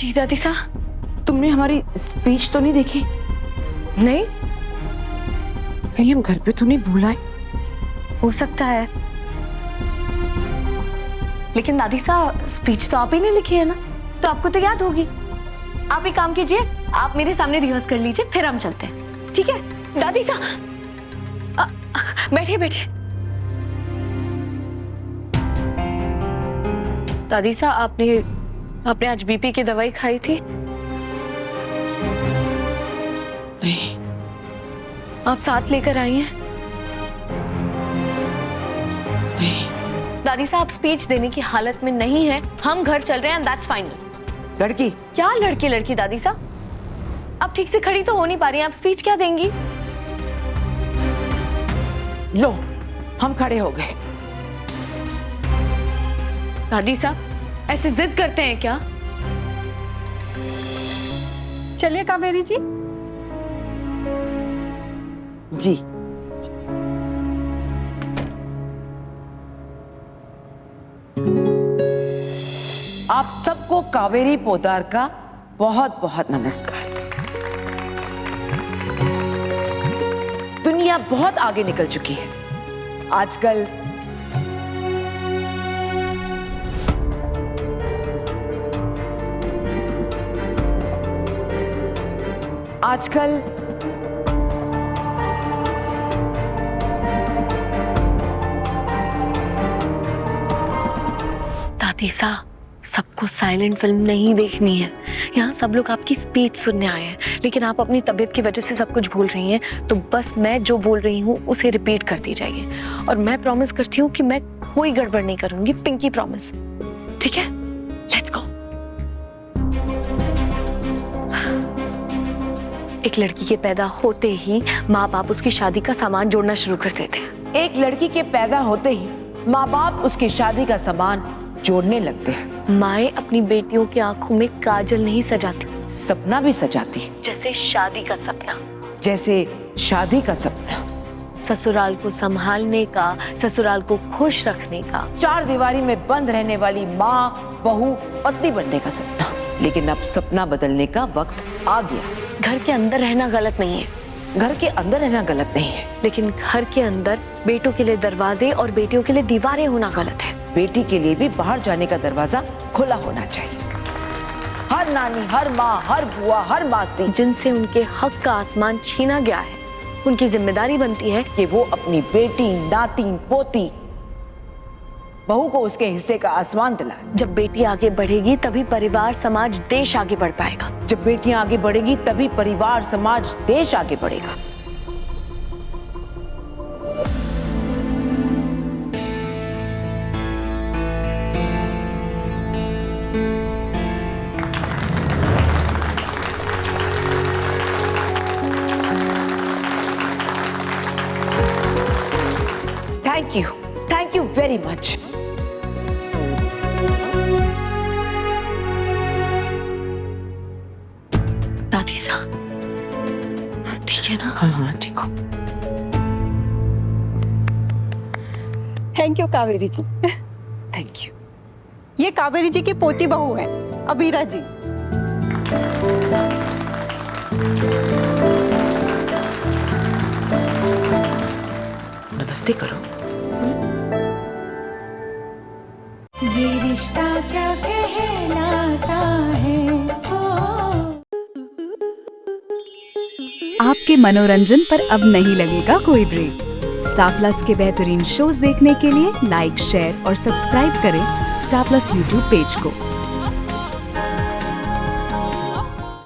जी दादी सा। तुमने हमारी स्पीच तो नहीं देखी? नहीं। कहीं हम घर पे तो नहीं भूल आए? हो सकता है, लेकिन दादी सा स्पीच तो आप ही ने लिखी है ना, तो आपको तो याद होगी। आप एक काम कीजिए, आप मेरे सामने रिहर्स कर लीजिए, फिर हम चलते हैं, ठीक है? दादी सा बैठिए बैठिए। दादी सा आपने आज बीपी की दवाई खाई थी? नहीं। आप साथ लेकर आई हैं? नहीं। दादी साहब स्पीच देने की हालत में नहीं है, हम घर चल रहे हैं, दैट्स फाइन। लड़की? क्या लड़की लड़की दादी साहब, आप ठीक से खड़ी तो हो नहीं पा रही हैं, आप स्पीच क्या देंगी? लो, हम खड़े हो गए। दादी साहब ऐसे जिद करते हैं क्या? चलिए कावेरी जी। जी। आप सबको कावेरी पोद्दार का बहुत बहुत नमस्कार। दुनिया बहुत आगे निकल चुकी है। आजकल दादी साहब सबको साइलेंट फिल्म नहीं देखनी है, यहाँ सब लोग आपकी स्पीच सुनने आए हैं, लेकिन आप अपनी तबीयत की वजह से सब कुछ भूल रही हैं, तो बस मैं जो बोल रही हूँ उसे रिपीट करती जाइए, और मैं प्रॉमिस करती हूँ कि मैं कोई गड़बड़ नहीं करूंगी, पिंकी प्रॉमिस, ठीक है? Let's go. एक लड़की के पैदा होते ही माँ बाप उसकी शादी का सामान जोड़ना शुरू कर देते हैं। एक लड़की के पैदा होते ही माँ बाप उसकी शादी का सामान जोड़ने लगते हैं। माएँ अपनी बेटियों की आंखों में काजल नहीं सजाती, सपना भी सजाती है, जैसे शादी का सपना। जैसे शादी का सपना। ससुराल को संभालने का, ससुराल को खुश रखने का, चार दीवारी में बंद रहने वाली माँ, बहू, पत्नी बनने का सपना। लेकिन अब सपना बदलने का वक्त आ गया। घर के अंदर रहना गलत नहीं है, घर के अंदर रहना गलत नहीं है, लेकिन घर के अंदर बेटों के लिए दरवाजे और बेटियों के लिए दीवारें होना गलत है। बेटी के लिए भी बाहर जाने का दरवाजा खुला होना चाहिए। हर नानी, हर माँ, हर बुआ, हर मासी जिनसे उनके हक का आसमान छीना गया है, उनकी जिम्मेदारी बनती है कि वो अपनी बेटी, नाती, पोती, बहू को उसके हिस्से का आसमान दिलाए। जब बेटी आगे बढ़ेगी तभी परिवार, समाज, देश आगे बढ़ पाएगा। जब बेटियां आगे बढ़ेगी तभी परिवार, समाज, देश आगे बढ़ेगा। Thank you very much. दादी साहब ठीक है ना? हाँ ठीक हो। Thank you Kaveri ji. Thank you. ये कावेरी जी की पोती बहू है, अबीरा जी। नमस्ते करो। ये रिश्ता क्या कहलाता है। आपके मनोरंजन पर अब नहीं लगेगा कोई ब्रेक। स्टार प्लस के बेहतरीन शोज देखने के लिए लाइक, शेयर और सब्सक्राइब करें स्टार प्लस यूट्यूब पेज को।